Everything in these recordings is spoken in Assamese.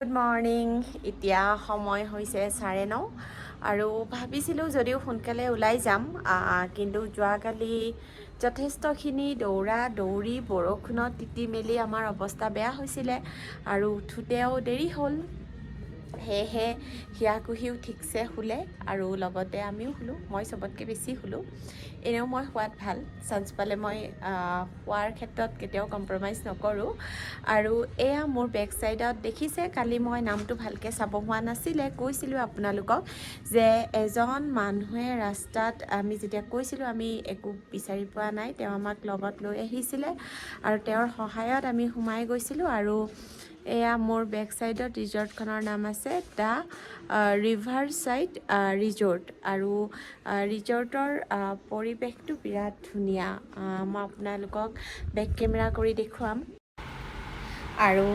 Good morning. এতিয়া সময় হৈছে 9:30 আৰু ভাবিছিলোঁ যদিও সোনকালে ওলাই যাম, কিন্তু যোৱাকালি যথেষ্টখিনি দৌৰা দৌৰি বৰষুণত তিতি মেলি আমাৰ অৱস্থা বেয়া হৈছিলে আৰু উঠোঁতেও দেৰি হ'ল। সেয়েহে হিয়াকুহিও ঠিকছে শুলে আৰু লগতে আমিও শুলোঁ। মই চবতকৈ বেছি শুলোঁ। এনেও মই শুৱাত ভাল, চান্স পালে মই শুৱাৰ ক্ষেত্ৰত কেতিয়াও কম্প্ৰমাইজ নকৰোঁ। আৰু এয়া মোৰ বেক চাইডত দেখিছে, কালি মই নামটো ভালকৈ চাব হোৱা নাছিলে। কৈছিলোঁ আপোনালোকক যে এজন মানুহে ৰাস্তাত আমি যেতিয়া কৈছিলোঁ আমি একো বিচাৰি পোৱা নাই, তেওঁ আমাক লগত লৈ আহিছিলে আৰু তেওঁৰ সহায়ত আমি সোমাই গৈছিলোঁ। আৰু এয়া মোৰ বেক চাইডত ৰিজৰ্টখনৰ নাম আছে দ্য ৰিভাৰ চাইড ৰিজৰ্ট। আৰু ৰিজৰ্টৰ পৰিৱেশটো বিৰাট ধুনীয়া। মই আপোনালোকক বেক কেমেৰা কৰি দেখুৱাম। আৰু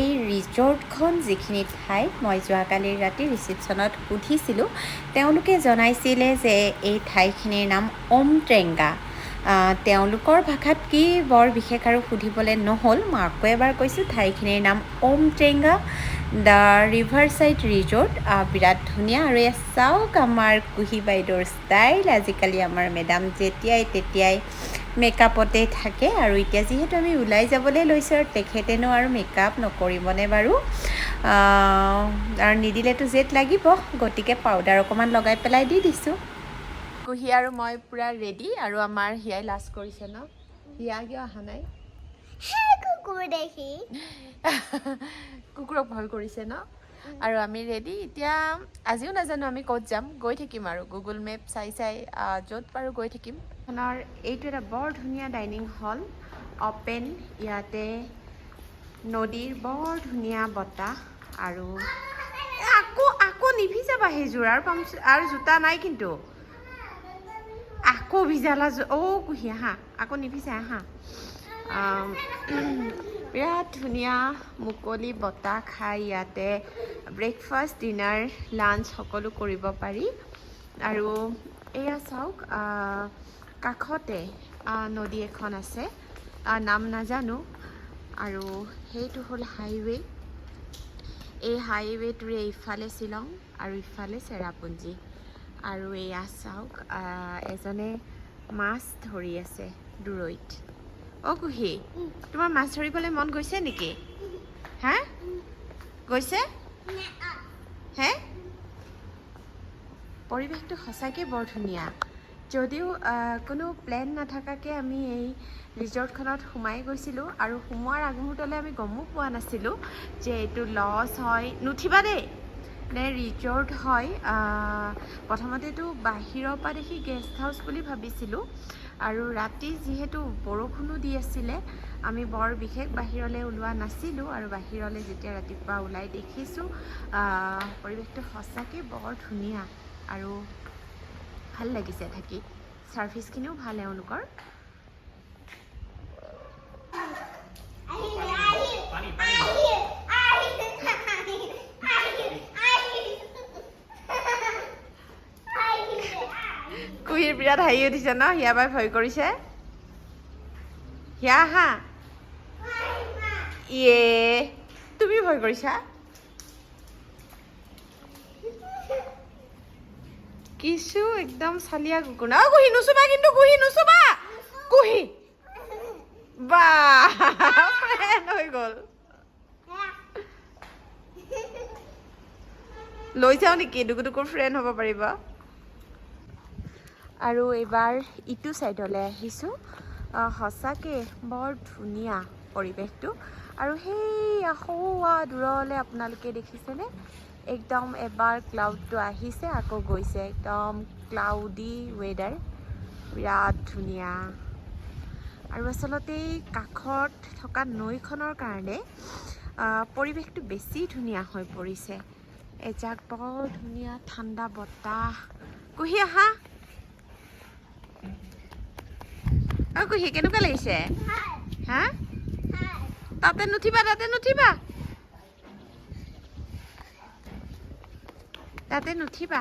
এই ৰিজৰ্টখন যিখিনি ঠাইত মই যোৱাকালি ৰাতি ৰিচিপশ্যনত সুধিছিলোঁ, তেওঁলোকে জনাইছিলে যে এই ঠাইখিনিৰ নাম ওমট্ৰেংগা। তেওঁলোকৰ ভাষাত কি বৰ বিশেষ আৰু সুধিবলৈ নহ'ল। মই আকৌ এবাৰ কৈছোঁ, ঠাইখিনিৰ নাম ওমট্ৰেংগা দ্য ৰিভাৰ চাইড ৰিজৰ্ট। বিৰাট ধুনীয়া। আৰু এয়া চাওক আমাৰ কুহি বাইদেউৰ ষ্টাইল। আজিকালি আমাৰ মেডাম যেতিয়াই তেতিয়াই মেকআপতে থাকে। আৰু এতিয়া যিহেতু আমি ওলাই যাবলৈ লৈছোঁ আৰু তেখেতেনো আৰু মেকআপ নকৰিবনে বাৰু, আৰু নিদিলেতো জেদ লাগিব, গতিকে পাউডাৰ অকণমান লগাই পেলাই দি দিছোঁ। কুহি আৰু মই পূৰা ৰেডি। আৰু আমাৰ হিয়াই লাজ কৰিছে ন? হিয়া কিয় অহা নাই? কুকুৰ দেখি কুকুৰক ভয় কৰিছে ন? আৰু আমি ৰেডি এতিয়া। আজিও নাজানো আমি ক'ত যাম, গৈ থাকিম আৰু গুগল মেপ চাই চাই য'ত পাৰোঁ গৈ থাকিম। এইটো এটা বৰ ধুনীয়া ডাইনিং হল, অ'পেন। ইয়াতে নদীৰ বৰ ধুনীয়া বতাহ। আৰু আকৌ নিভিজাবা সেইযোৰ, আৰু জোতা নাই কিন্তু। আকৌ ভিজালা কুহি আহা, আকৌ নিভিজা আহা। বিৰাট ধুনীয়া মুকলি বতাহ খাই ইয়াতে ব্ৰেকফাষ্ট, ডিনাৰ, লাঞ্চ সকলো কৰিব পাৰি। আৰু এয়া চাওক, কাষতে নদী এখন আছে, নাম নাজানো। আৰু সেইটো হ'ল হাইৱে। এই হাইৱেটোৰে ইফালে শ্বিলং আৰু ইফালে চেৰাপুঞ্জী। আৰু এয়া চাওক, এজনে মাছ ধৰি আছে দূৰৈত। কুহি, তোমাৰ মাছ ধৰিবলৈ মন গৈছে নেকি? হা, গৈছে? হে, পৰিৱেশটো সঁচাকৈ বৰ ধুনীয়া। যদিও কোনো প্লেন নাথাকাকৈ আমি এই ৰিজৰ্টখনত সোমাই গৈছিলোঁ। আৰু সোমোৱাৰ আগমুহূৰ্তলৈ আমি গমো পোৱা নাছিলোঁ যে এইটো লজ হয়, নুঠিবা দেই, নে ৰিজৰ্ট হয়। প্ৰথমতেতো বাহিৰৰ পৰা দেখি গেষ্ট হাউচ বুলি ভাবিছিলোঁ। আৰু ৰাতি যিহেতু বৰষুণো দি আছিলে, আমি বৰ বিশেষ বাহিৰলৈ ওলোৱা নাছিলোঁ। আৰু বাহিৰলৈ যেতিয়া ৰাতিপুৱা ওলাই দেখিছোঁ, পৰিৱেশটো সঁচাকৈ বৰ ধুনীয়া আৰু ভাল লাগিছে থাকি। ছাৰ্ভিচখিনিও ভাল এওঁলোকৰ। কুহিৰ বিৰাট হাঁহি উঠিছে ন? হিয়া বাই ভয় কৰিছে। হিয়া আহা। ইয়ে, তুমি ভয় কৰিছা? কিছু একদম চালিয়া কুকুৰ ন? কুহি নুচুবা কিন্তু, কুহি নুচুবা। কুহি বা ফ্ৰেণ্ড হৈ গ'ল। লৈ যাওঁ নেকি? ডুকুৰ ফ্ৰেণ্ড হ'ব পাৰিব। আৰু এইবাৰ ইটো ছাইডলৈ আহিছোঁ। সঁচাকৈ বৰ ধুনীয়া পৰিৱেশটো। আৰু সেই সৌৱা দূৰলৈ আপোনালোকে দেখিছেনে? একদম এবাৰ ক্লাউডটো আহিছে আকৌ গৈছে, একদম ক্লাউডি ৱেডাৰ, বিৰাট ধুনীয়া। আৰু আচলতে কাষত থকা নৈখনৰ কাৰণে পৰিৱেশটো বেছি ধুনীয়া হৈ পৰিছে। এজাক বৰ ধুনীয়া ঠাণ্ডা বতাহ। কুহি আহা। কুহি কেনেকুৱা লাগিছে? হা, তাতে নুঠিবা, তাতে নুঠিবা, তাতে নুঠিবা।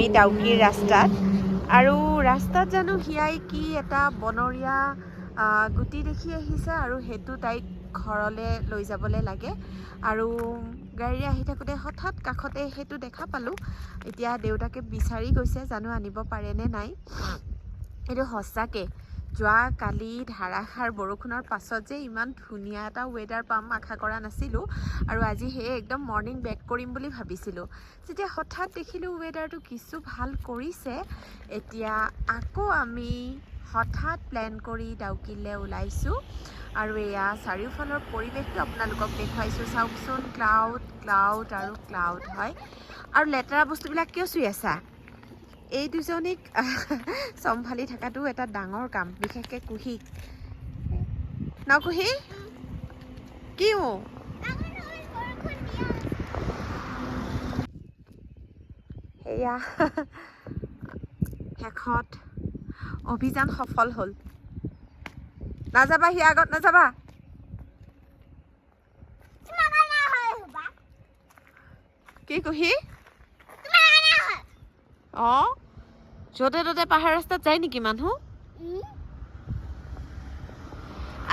আমি ডাউকিৰ ৰাস্তাত আৰু ৰাস্তাত জানো হিয়াই কি এটা বনৰীয়া গুটি দেখি আহিছে আৰু সেইটো তাইক ঘৰলৈ লৈ যাবলৈ লাগে আৰু গাড়ীৰে আহি থাকোঁতে হঠাৎ কাষতে সেইটো দেখা পালোঁ এতিয়া দেউতাকে বিচাৰি গৈছে জানো আনিব পাৰেনে নাই এইটো সঁচাকৈ যোৱাকালি ধাৰাসাৰ বৰষুণৰ পাছত যে ইমান ধুনীয়া এটা ৱেডাৰ পাম আশা কৰা নাছিলোঁ আৰু আজি সেয়ে একদম মৰ্ণিং বেক কৰিম বুলি ভাবিছিলোঁ যেতিয়া হঠাৎ দেখিলোঁ ৱেডাৰটো কিছু ভাল কৰিছে এতিয়া আকৌ আমি হঠাৎ প্লেন কৰি ডাউকিলৈ ওলাইছোঁ আৰু এয়া চাৰিওফালৰ পৰিৱেশটো আপোনালোকক দেখুৱাইছোঁ চাওকচোন ক্লাউড ক্লাউড আৰু ক্লাউড হয় আৰু লেতেৰা বস্তুবিলাক কিয় চুই আছা এই দুজনীক চম্ভালি থকাটো এটা ডাঙৰ কাম বিশেষকৈ কুহি ন কুহি কি এয়া শেষত অভিযান সফল হ'ল নাযাবা সি আগত নাযাবা কি কুহি অঁ য'তে ত'তে পাহাৰ ৰাস্তাত যায় নেকি মানুহ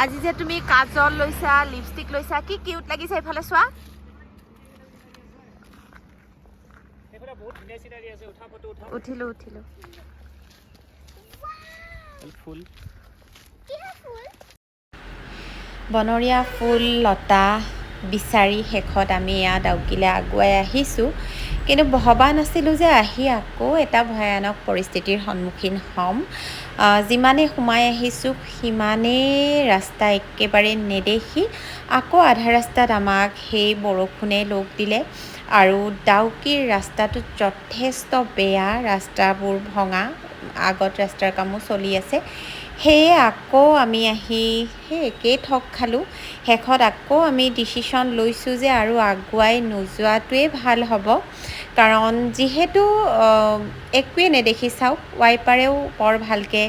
আজি যে তুমি কাজল লৈছা লিপষ্টিক লৈছা কি কিউট লাগিছে এইফালে চোৱা উঠিলো বনৰীয়া ফুল লতা বিচাৰি শেষত আমি এয়া ডাউকিলৈ আগুৱাই আহিছোঁ কিন্তু ভবা নাছিলোঁ যে আহি আকৌ এটা ভয়ানক পৰিস্থিতিৰ সন্মুখীন হ'ম যিমানেই সোমাই আহিছোঁ সিমানেই ৰাস্তা একেবাৰে নেদেখি আকৌ আধা ৰাস্তাত আমাক সেই বৰষুণে লগ দিলে আৰু ডাউকিৰ ৰাস্তাটো যথেষ্ট বেয়া ৰাস্তাবোৰ ভঙা আগত ৰাস্তাৰ কামো চলি আছে সেয়ে আকৌ আমি আহি সেই একেই ঠগ খালোঁ শেষত আকৌ আমি ডিচিশ্যন লৈছোঁ যে আৰু আগুৱাই নোযোৱাটোৱেই ভাল হ'ব কাৰণ যিহেতু একোৱে নেদেখি চাওক ৱাইপাৰেও বৰ ভালকৈ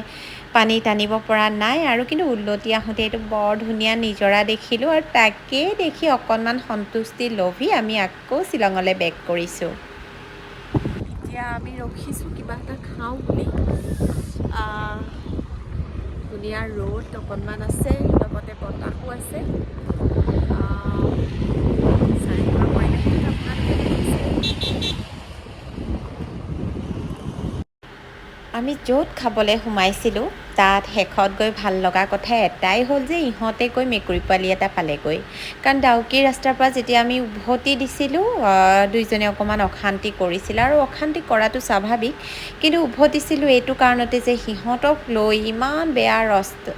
পানী টানিব পৰা নাই আৰু কিন্তু উলটি আহোঁতে এইটো বৰ ধুনীয়া নিজৰা দেখিলোঁ আৰু তাকেই দেখি অকণমান সন্তুষ্টি লভি আমি আকৌ শ্বিলঙলৈ বেক কৰিছোঁ এতিয়া আমি ৰখিছোঁ কিবা এটা খাওঁ বুলি ধুনীয়া ৰ'দ অকণমান আছে লগতে বতাহো আছে চাৰিওফালৰ পৰিৱেশটো আপোনালোকে দেখিছে আমি য'ত খাবলৈ সোমাইছিলোঁ তাত শেষত গৈ ভাল লগা কথা এটাই হ'ল যে ইহঁতে গৈ মেকুৰী পোৱালি এটা পালেগৈ কাৰণ ডাউকি ৰাস্তাৰ পৰা যেতিয়া আমি উভতি দিছিলোঁ দুইজনে অকণমান অশান্তি কৰিছিল আৰু অশান্তি কৰাটো স্বাভাৱিক কিন্তু উভতিছিলোঁ এইটো কাৰণতে যে সিহঁতক লৈ ইমান বেয়া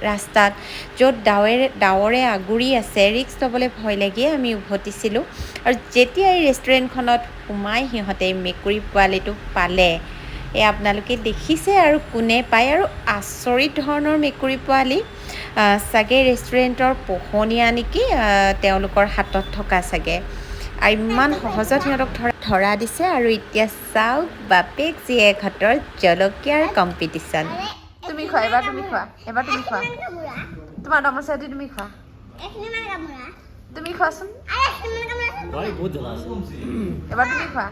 ৰাস্তাত য'ত ডাৱৰে আগুৰি আছে ৰিস্ক ল'বলৈ ভয় লাগিয়ে আমি উভতিছিলোঁ আৰু যেতিয়া এই ৰেষ্টুৰেণ্টখনত সোমাই সিহঁতে মেকুৰী পোৱালিটো পালে আপোনালোকে দেখিছে আৰু কোনে পায় আৰু আচৰিত ধৰণৰ মেকুৰী পোৱালি চাগে ৰেষ্টুৰেণ্টৰ পোহনীয়া নেকি তেওঁলোকৰ হাতত থকা চাগে আৰু ইমান সহজত সিহঁতক ধৰা দিছে আৰু এতিয়া চাওক বাপেক জীয়েকহঁতৰ জলকীয়াৰ কম্পিটিশ্যন তুমি খোৱা এবাৰ তুমি খোৱা তোমাৰ নমস্তে তুমি খোৱা তুমি খোৱাচোন এবাৰ তুমি খোৱা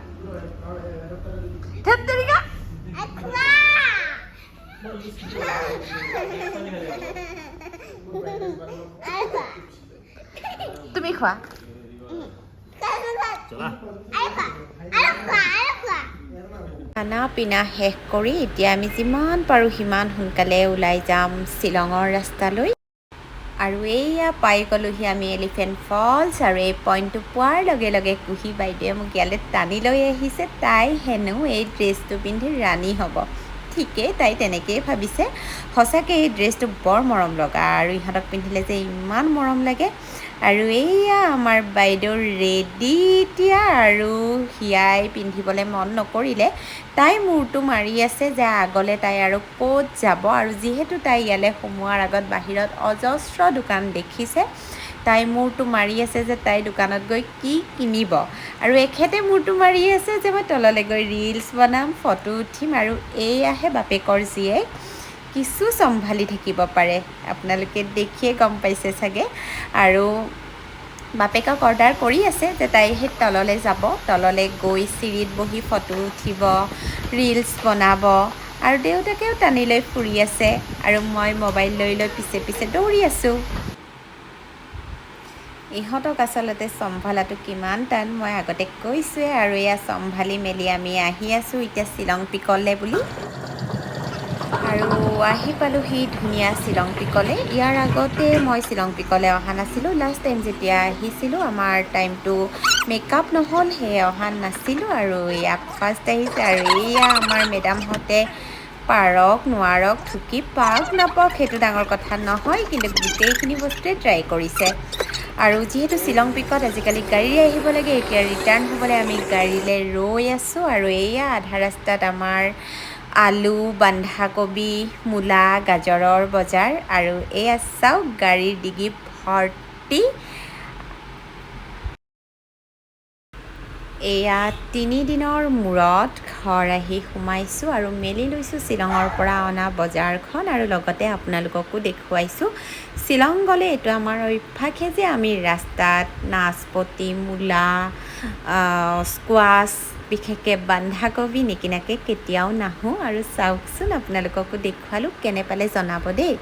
তুমি খোৱা খানা পিনা শেষ কৰি এতিয়া আমি যিমান পাৰোঁ সিমান সোনকালে ওলাই যাম শ্বিলঙৰ ৰাস্তালৈ আৰু এইয়া পাই গ'লোহি আমি এলিফেণ্ট ফলছ আৰু এই পইণ্টটো পোৱাৰ লগে লগে কুহি বাইদেৱে মোক ইয়ালৈ টানি লৈ আহিছে তাই হেনো এই ড্ৰেছটো পিন্ধি ৰাণী হ'ব ঠিকেই তাই তেনেকৈয়ে ভাবিছে সঁচাকৈ এই ড্ৰেছটো বৰ মৰম লগা আৰু ইহঁতক পিন্ধিলে যে ইমান মৰম লাগে আৰু এইয়া আমাৰ বাইদেউ ৰেডি এতিয়া আৰু হিয়াই পিন্ধিবলৈ মন নকৰিলে তাই মূৰটো মাৰি আছে যে আগলৈ তাই আৰু ক'ত যাব আৰু যিহেতু তাই ইয়ালৈ সোমোৱাৰ আগত বাহিৰত অজস্ৰ দোকান দেখিছে তাই মূৰটো মাৰি আছে যে তাই দোকানত গৈ কি কিনিব আৰু এখেতে মূৰটো মাৰি আছে যে মই তললৈ গৈ ৰিলছ বনাম ফটো উঠিম আৰু এইয়াহে বাপেকৰ জীয়েক কিছু চম্ভালি থাকিব পাৰে আপোনালোকে দেখিয়ে গম পাইছে চাগে আৰু বাপেকক অৰ্ডাৰ কৰি আছে যে তাই সেই তললৈ যাব, তললৈ গৈ চিৰিত বহি ফটো উঠিব, ৰিলছ বনাব আৰু দেউতাকেও টানি লৈ ফুৰি আছে আৰু মই মোবাইল লৈ লৈ পিছে পিছে দৌৰি আছোঁ। ইহঁতক আচলতে চম্ভালাটো কিমান টান মই আগতে কৈছোঁৱে, আৰু এয়া চম্ভালি মেলি আমি আহি আছোঁ এতিয়া শ্বিলং পিকলৈ বুলি। আৰু আহি পালোঁহি ধুনীয়া শ্বিলং পিকলৈ। ইয়াৰ আগতে মই শ্বিলং পিকলৈ অহা নাছিলোঁ। লাষ্ট টাইম যেতিয়া আহিছিলোঁ আমাৰ টাইমটো মেকআপ নহ'ল, সেয়ে অহা নাছিলোঁ। আৰু এয়া ফাৰ্ষ্ট আহিছে আৰু এয়া আমাৰ মেডামহঁতে পাৰক নোৱাৰক ঢুকি পাওক নাপাওক সেইটো ডাঙৰ কথা নহয়, কিন্তু গোটেইখিনি বস্তুৱে ট্ৰাই কৰিছে। আৰু যিহেতু শ্বিলং পিকত আজিকালি গাড়ীৰে আহিব লাগে, এতিয়া ৰিটাৰ্ণ হ'বলৈ আমি গাড়ীলৈ ৰৈ আছোঁ। আৰু এয়া আধা ৰাস্তাত আমাৰ আলু, বন্ধাকবি, মূলা, গাজৰৰ বজাৰ, আৰু এয়া চাওক গাড়ীৰ ডিগি ভৰ্তি। এয়া 3 দিনৰ মূৰত ঘৰ আহি সোমাইছোঁ আৰু মেলি লৈছোঁ শ্বিলঙৰ পৰা অনা বজাৰখন, আৰু লগতে আপোনালোককো দেখুৱাইছোঁ। শ্বিলং গ'লে এইটো আমাৰ অভ্যাসে যে আমি ৰাস্তাত নাচপতি, মূলা, স্কোৱাছ, বিশেষকৈ বন্ধাকবি নিকিনাকৈ কেতিয়াও নাহোঁ। আৰু চাওকচোন আপোনালোককো দেখুৱালোঁ, কেনে পালে জনাব দেই।